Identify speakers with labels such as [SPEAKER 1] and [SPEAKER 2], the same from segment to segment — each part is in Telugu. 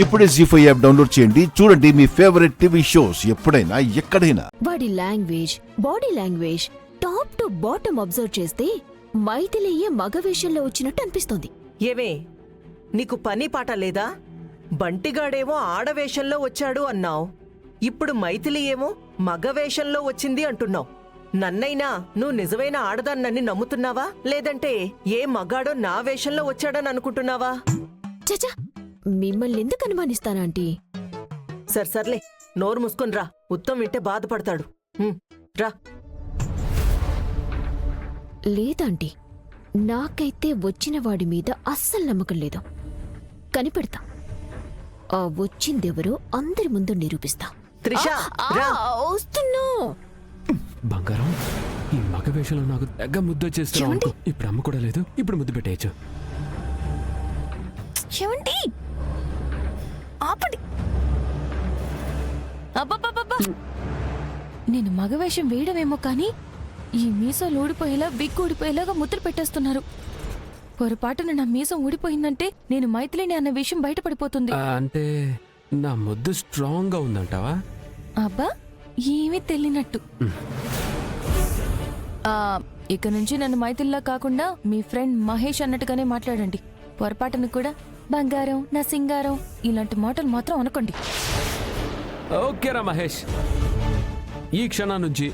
[SPEAKER 1] ఇప్పుడే జీ5 యాప్ డౌన్లోడ్ చేయండి. చూడండి మీ ఫేవరెట్ టీవీ షోస్ ఎప్పుడైనా ఎక్కడైనా.
[SPEAKER 2] వాడి language, body language top to bottom observe చేస్తే మైథిలియే మగ వేషంలో వచ్చినట్టు అనిపిస్తోంది.
[SPEAKER 3] ఏమే, నీకు పని పాట లేదా? బంటిగాడేమో ఆడవేషంలో వచ్చాడు అన్నావు, ఇప్పుడు మైథిలి ఏమో మగ వేషంలో వచ్చింది అంటున్నావు. నన్నైనా నువ్వు నిజమైన ఆడదాన్నని నమ్ముతున్నావా, లేదంటే ఏ మగాడో నా వేషంలో వచ్చాడని అనుకుంటున్నావా?
[SPEAKER 2] చచా, మిమ్మల్ని ఎందుకు అనుమానిస్తానంటీ?
[SPEAKER 3] సర్లే, నోరు మూసుకొని రా. ఉత్తమ్ వింటే బాధపడతాడు. రా.
[SPEAKER 2] లేదంటీ, నాకైతే వచ్చిన వాడి మీద అస్సలు నమ్మకం లేదు. కనిపెడతా, ఆ వచ్చిందెవరో అందరి ముందు నిరూపిస్తా.
[SPEAKER 3] త్రిషా, రా.
[SPEAKER 2] వస్తున్నా.
[SPEAKER 4] బంగారం, ఈ మగ వేషంలో నాకు తెగ ముద్ద చేస్తున్నావు. ఇప్పుడు అమ్మ కూడా లేదు, ఇప్పుడు ముద్దు పెట్టేయచ్చు.
[SPEAKER 2] చెవండి, ఆపండి.
[SPEAKER 5] అబ్బబ్బబ్బబ్బా! నేను మగవేషం వేయడమేమో కానీ ఈ మీసం ఊడిపోయేలా బిగ్ ఊడిపోయేలాగా ముద్రలు పెట్టేస్తున్నారు. పొరపాటున నా మీసం ఊడిపోయిందంటే నేను మైథిలిని అన్న విషయం బయటపడిపోతుంది.
[SPEAKER 4] అంటే నా ముద్దు స్ట్రాంగ్ గా ఉందంటావా?
[SPEAKER 5] అబ్బా, ఏమీ తెలియనట్టు. ఇక నుంచి నన్ను మైథిలిలా కాకుండా మీ ఫ్రెండ్ మహేష్ అన్నట్టుగానే మాట్లాడండి. పొరపాటును కూడా బంగారం, నా సింగారం ఇలాంటి మాటలు మాత్రం అనకండి.
[SPEAKER 4] ఓకేరా మహేష్, ఈ క్షణం నుంచి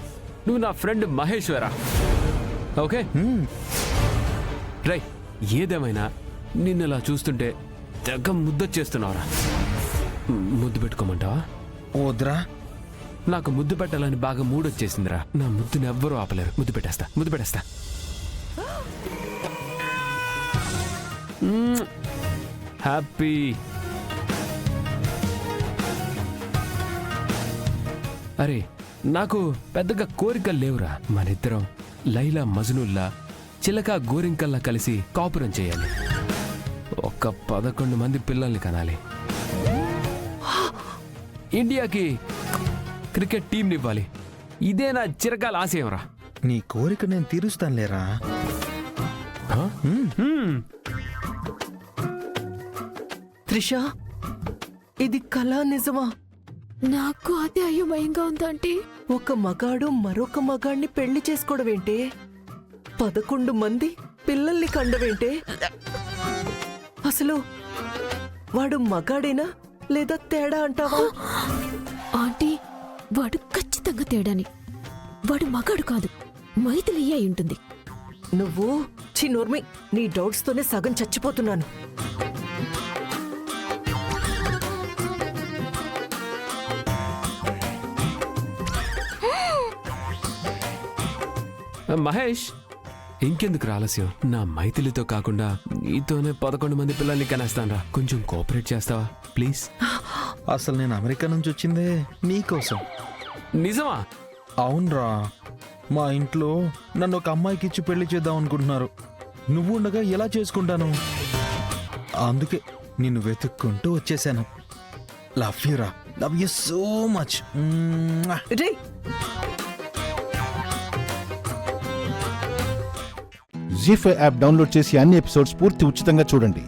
[SPEAKER 4] నువ్వు నా ఫ్రెండ్ మహేష్ వేరా. ఓకే రై, ఏదేమైనా నిన్నలా చూస్తుంటే తెగ ముద్దొచ్చేస్తున్నావురా. ముద్దు పెట్టుకోమంటావా?
[SPEAKER 6] వద్దురా.
[SPEAKER 4] నాకు ముద్దు పెట్టాలని బాగా మూడొచ్చేసిందిరా. నా ముద్దుని ఎవ్వరూ ఆపలేరు. ముద్దు పెట్టేస్తా. హ్యాపీ. అరే, నాకు పెద్దగా కోరికలు లేవురా. మనిద్దరం లైలా మజ్నుల్లా, చిలక గోరింకల్లా కలిసి కాపురం చేయాలి. ఒక 11 మంది పిల్లల్ని కనాలి. ఇండియాకి క్రికెట్ టీంనివ్వాలి. ఇదే నా చిరకాల ఆశయంరా.
[SPEAKER 6] నీ కోరిక నేను తీరుస్తానులేరా.
[SPEAKER 3] త్రిషా, ఇది కళ నిజమా?
[SPEAKER 2] నాకు అదే అయోమయంగా ఉందంటే.
[SPEAKER 3] ఒక మగాడు మరొక మగాడిని పెళ్లి చేసుకోవడమేంటే? 11 మంది పిల్లల్ని కండవేంటే? అసలు వాడు మగాడేనా లేదా తేడా అంటావా?
[SPEAKER 2] ఆంటీ, వాడు ఖచ్చితంగా తేడాని. వాడు మగాడు కాదు, మైథిలియే అయి ఉంటుంది.
[SPEAKER 3] నువ్వు నోర్మి, నీ డౌట్స్ తోనే సగం చచ్చిపోతున్నాను.
[SPEAKER 4] మహేష్, ఇంకెందుకు ఆలస్యం? నా మైథిలితో కాకుండా నీతోనే 11 మంది పిల్లల్ని కనేస్తానరా. కొంచెం కోఆపరేట్ చేస్తావా ప్లీజ్?
[SPEAKER 6] అసలు నేను అమెరికా నుంచి వచ్చిందే నీకోసం.
[SPEAKER 4] నిజమా?
[SPEAKER 6] అవునరా. మా ఇంట్లో నన్ను ఒక అమ్మాయికి ఇచ్చి పెళ్లి చేద్దాం అనుకుంటున్నారు. నువ్వు ఉండగా ఎలా చేసుకుంటాను? అందుకే నిన్ను వెతుక్కుంటూ వచ్చేసాను. లవ్ యూ రా. Love you so much.
[SPEAKER 1] ZEE5 app download చేసి అన్ని ఎపిసోడ్స్ పూర్తి ఉచితంగా చూడండి.